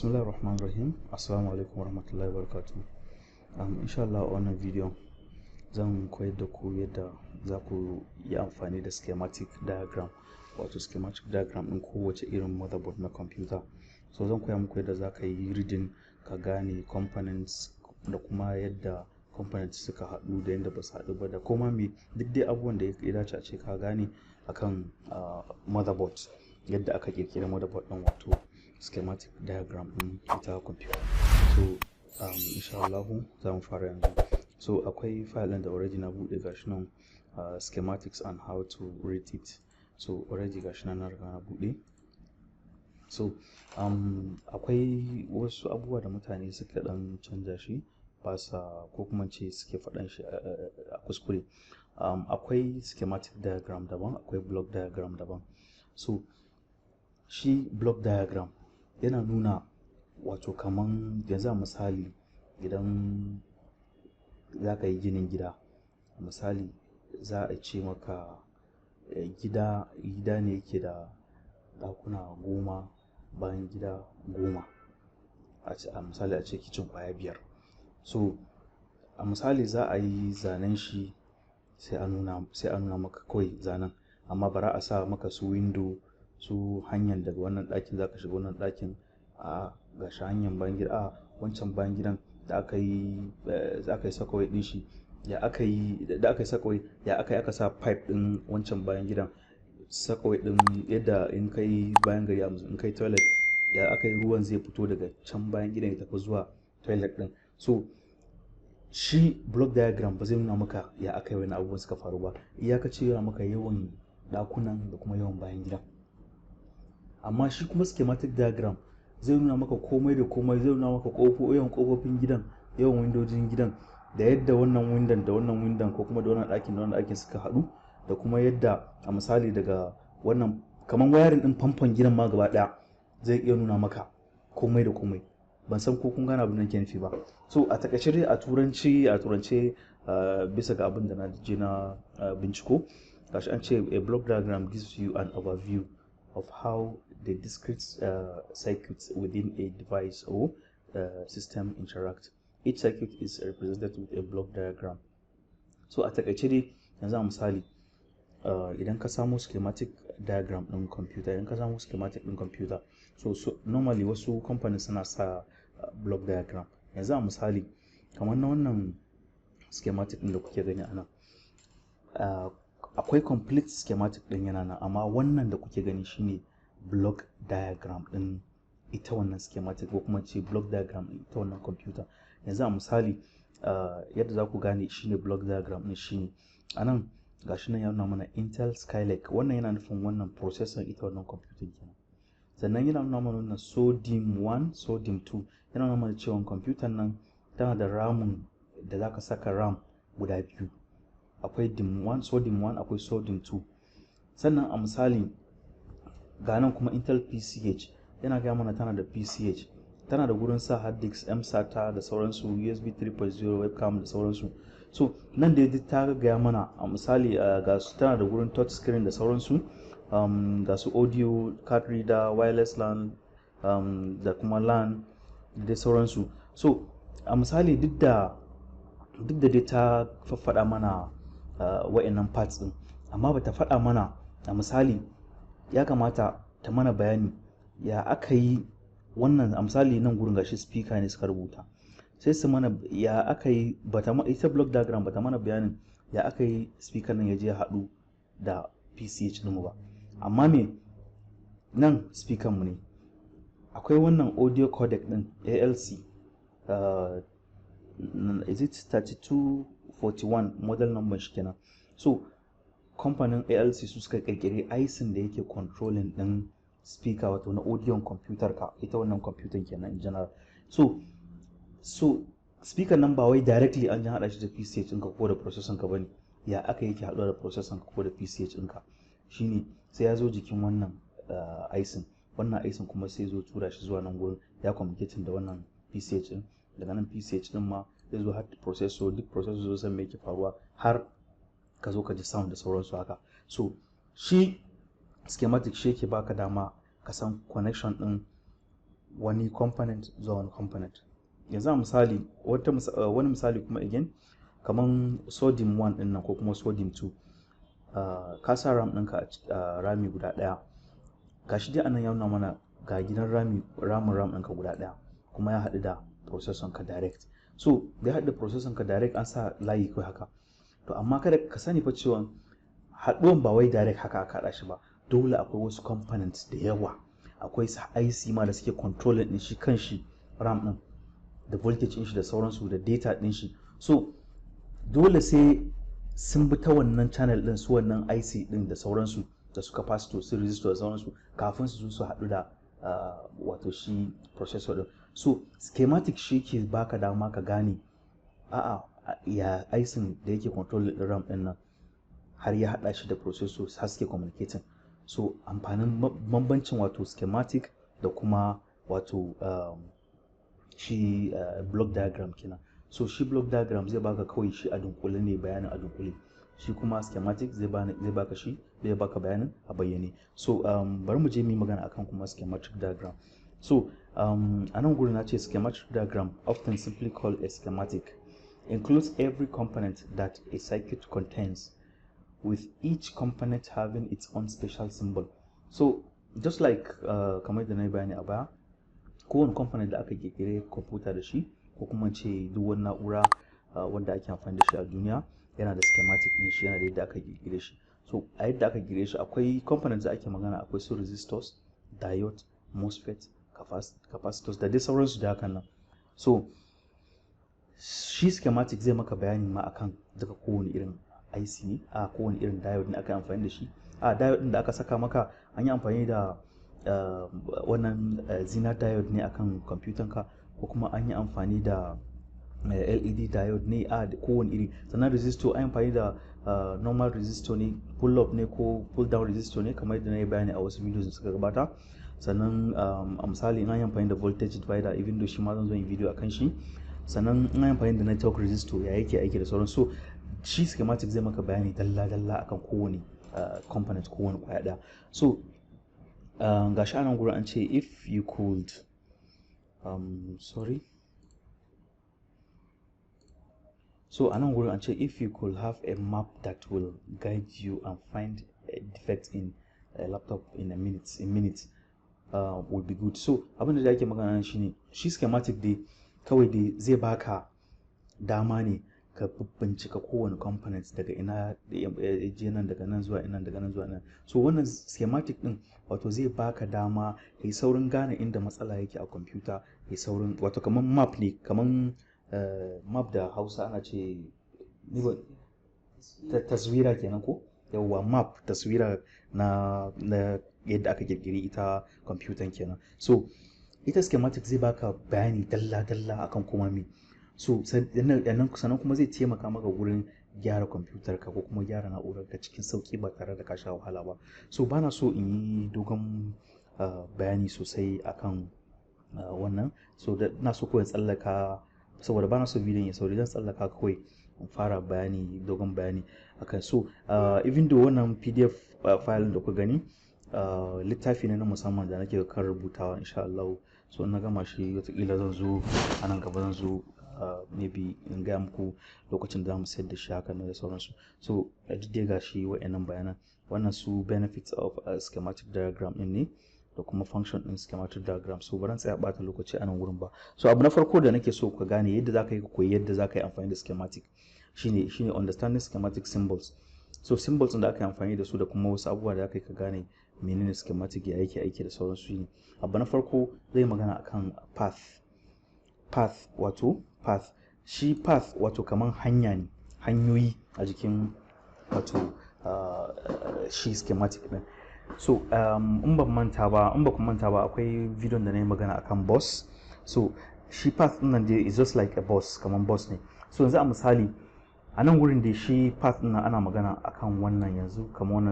Bismillahirrahmanirrahim. Assalamu alaikum warahmatullahi wabarakatuh. Insha Allah a wannan bidiyon zan koyar da ku yadda za ku yi amfani da schematic diagram, wato schematic diagram ɗin kowace irin motherboard na computer. So zan koya muku yadda za ka yi reading, ka gane components da kuma yadda components suka haɗu da yadda ba su haɗu ba, da kuma me duk dai abubuwan da ya dace a ce ka gane akan motherboard, yadda aka ƙirƙira motherboard ɗin, wato schematic diagram ɗin ita computer. So insha Allah za mu fara yanzu. So akwai file da already na buɗe, gashi nan, schematics and how to read it. So already gashi nan na riga na buɗe. So akwai wasu abubuwa da mutane suka ɗan canza shi, ba sa, ko kuma ce suke faɗan shi a kuskure. Akwai schematic diagram daban, akwai block diagram daban. So shi block diagram yana nuna, wato kaman yanzu a misali idan za ka yi ginin gida, misali za a ce maka gida ne yake da ɗakuna 10, bayan gida 10, a misali a ce kicin ƙwaya 5. So a misali za a yi zanen shi, sai a nuna maka kawai zanen, amma bara a sa maka su window, su hanyar daga wannan ɗakin za ka shiga wannan ɗakin, ga shi hanyar bayan gida, wancan bayan gidan da aka yi sakawai ɗin shi, da aka yi sakawai, ya aka yi aka sa pipe ɗin wancan bayan gidan, sakawai ɗin yadda in kai bayan gari, in kai toilet, ya aka yi ruwan zai fito daga can bayan gidan ya tafi zuwa toilet ɗin. So shi block diagram ba zai nuna maka ya aka yi wani abubuwan suka faru ba, iyakaci yana maka yawan ɗakunan da kuma yawan bayan gidan. Amma shi kuma schematic diagram zai nuna maka komai da komai, zai nuna maka yawan ƙofofin gidan, yawan windojin gidan, da yadda wannan windon da wannan windon, ko kuma da wannan ɗakin da wannan ɗakin suka haɗu, da kuma yadda a misali daga wannan kamar wayarin ɗin famfon gidan ma gaba ɗaya zai iya nuna maka komai da komai. Ban san ko kun gane abin da nake nufi ba. So a takaice dai a turance bisa ga abin da na je na binciko, gashi an ce a block diagram gives you an overview of how the discrete circuits within a device or system interact. Each circuit is represented with a block diagram. So a takaice dai yanzu a misali, idan ka samu schematic diagram ɗin computer, so normally wasu company suna sa block diagram. Yanzu a misali kamar na wannan schematic ɗin da kuke gani a nan, akwai complete schematic ɗin yana nan, amma wannan da kuke gani shine block diagram ɗin ita wannan schematic, ko kuma ce block diagram ɗin ita wannan computer. Yanzu a misali yadda za ku gane shine block diagram ɗin shine a nan gashi nan ya nuna mana Intel Skylake, wannan yana nufin wannan processor ita wannan computer kenan. Sannan yana nuna mana wannan SODIMM 1, SODIMM 2, yana nuna mana cewa computer nan tana da ramin da za ka saka RAM guda biyu, akwai SODIMM 1, akwai SODIMM 2. Sannan a misali ga nan kuma Intel PCH, yana gaya mana tana da PCH, tana da gurin sa hard disk, MSATA da sauransu, USB 3.0, webcam da sauransu. So nan da duk ta gaya mana a misali ga su tana da gurin touch screen da sauransu, ga su audio, card reader, wireless LAN, da kuma LAN da sauransu. So a misali duk da dai ta faɗa mana wa'annan parts ɗin, amma bata faɗa mana a misali ya kamata ta mana bayani ya aka yi wannan. A misali nan gurin gashi speaker ne suka rubuta, sai su mana ya aka yi, ita block diagram bata mana bayanin ya aka yi speaker nan ya je haɗu da PCH ɗinmu ba. amma me nan speaker mu ne, akwai wannan audio codec ɗin ALC, is it 3241 model number shi kenan. So kamfanin ALC su suka kirkiri IC da yake controlling ɗin speaker, wato na audio computer ka, ita wannan computer kenan in general. So speaker nan ba wai directly an haɗa shi da PCH ɗinka ko da processor ka bane, ya aka yake haɗuwa da processor ka ko da PCH ɗinka, shine sai ya zo jikin wannan IC, wannan IC kuma sai zo tura shi zuwa nan gurin, ya communicate da wannan PCH ɗin, daga nan PCH ɗin ma zai zo har processor, duk processor zo san me yake faruwa, har ka zo ka ji sound da sauransu haka. So shi schematic shi yake baka dama ka san connection ɗin wani component zuwa wani component. Yanzu a misali wani misali kuma again kaman sodium 1 din nan ko kuma sodium 2, ka sa ram ɗinka a rami guda ɗaya, gashi dai anan ya nuna mana ga gidan ramin ram ɗinka guda ɗaya kuma ya haɗu da processor ka direct. So da ya haɗu da processor ka direct an sa layi kai haka, to amma kada ka sani fa cewa haɗuwan ba wai direct haka aka haɗa shi ba, dole akwai wasu components da yawa, akwai IC ma da suke controlling din shi kan shi ram ɗin da voltage din shi da sauransu da data din shi. So dole sai sun bi ta wannan channel din, su wannan IC din da sauransu da su capacitor su resistor da sauransu kafin su zo su haɗu da wato shi processor din. So schematic shi ke baka dama ka gane ya IC da yake control din ram din nan har ya haɗa shi da processor har suke communicating. So amfanin bambancin wato schematic da kuma wato shi block diagram kenan. So shi block diagram zai baka kawai shi a dunkule ne, bayanin a dunkule, shi kuma schematic zai baka bayanin a bayyane. So bari mu je mu yi magana akan kuma schematic diagram. So a nan gurin na ce schematic diagram, often simply called a schematic, includes every component that a circuit contains, with each component having its own special symbol. So just like kamar da na yi bayani a baya, kowane component da aka kirkire computer da shi ko kuma ce duk wani na'ura wanda ake amfani da shi a duniya yana da schematic din shi, yana da yadda aka kirkire shi. So a yadda aka kirkire shi akwai components da ake magana, akwai su resistors, diode, MOSFET, capacitors da dai sauransu da hakan nan. So shi schematic zai maka bayani ma akan daga kowane irin IC ne, kowane irin diode ne aka amfani da shi, diode din da aka saka maka an yi amfani da wannan zener diode ne akan computer ka, ko kuma an yi amfani da LED diode ne, da kowane iri. Sannan resistor an yi amfani da normal resistor ne, pull up ne ko pull down resistor ne, kamar yadda na yi bayani a wasu videos da suka gabata. Sannan a misali an yi amfani da voltage divider, even though shi ma zan zo yin video akan shi. Sannan an yi amfani da network resistor, ya yake aiki da sauran. So shi schematic zai maka bayani dalla-dalla akan kowane component, kowane kwaya ɗaya. So ga shi anan gurin an ce if you could so anan gurin an ce if you could have a map that will guide you and find a defect in a laptop in minutes would be good. So abin da ake magana shine shi schematic dai kawai dai zai baka dama ne ka bincika kowane components daga ina je nan, daga nan zuwa ina, daga nan zuwa nan. So wannan schematic din wato zai baka dama kai saurin gane inda matsala yake a computer, kai saurin wato kaman map ne, kaman map da Hausa ana ce taswira kenan ko yawwa, map taswira na yadda aka kirkiri ita computer kenan. So ita schematic zai baka bayani dalla-dalla akan kuma me. So sannan kuma zai taimaka maka wurin gyara computer ka ko kuma gyara na'urar ka cikin sauki ba tare da ka sha wahala ba. So bana so in yi dogon bayani sosai akan wannan, so da na so kawai tsallaka, saboda bana so bidiyon ya sauri, zan tsallaka kawai in fara bayani, dogon bayani akan. So even though wannan PDF file da ku gani littafi ne na musamman da nake kan rubutawa insha Allah. So na gama shi wataƙila zan zo a nan gaba, zan zo maybe in gaya muku lokacin da za mu sayar da shi haka da sauransu. So duk dai ga shi wa'annan bayanan, wannan su benefits of schematic diagram din ne da kuma function din schematic diagram. So baran tsaya bata lokaci a nan wurin ba. So abu na farko da nake so ka gane yadda zaka yi ka koyi yadda zaka yi amfani da schematic shine understanding schematic symbols. So symbols da aka yi amfani da su da kuma wasu abubuwa da aka yi ka gane menene schematic, ya yake aiki da sauransu ne. Abu na farko zai magana akan path wato path. Shi path wato kaman hanya ne, hanyoyi a jikin wato shi schematic din. So in ba ku manta ba akwai video da na yi magana akan bus. So shi path din nan dai is just like a bus, kaman bus ne. So yanzu a misali a nan gurin da shi path din nan ana magana akan wannan, yanzu kamar wannan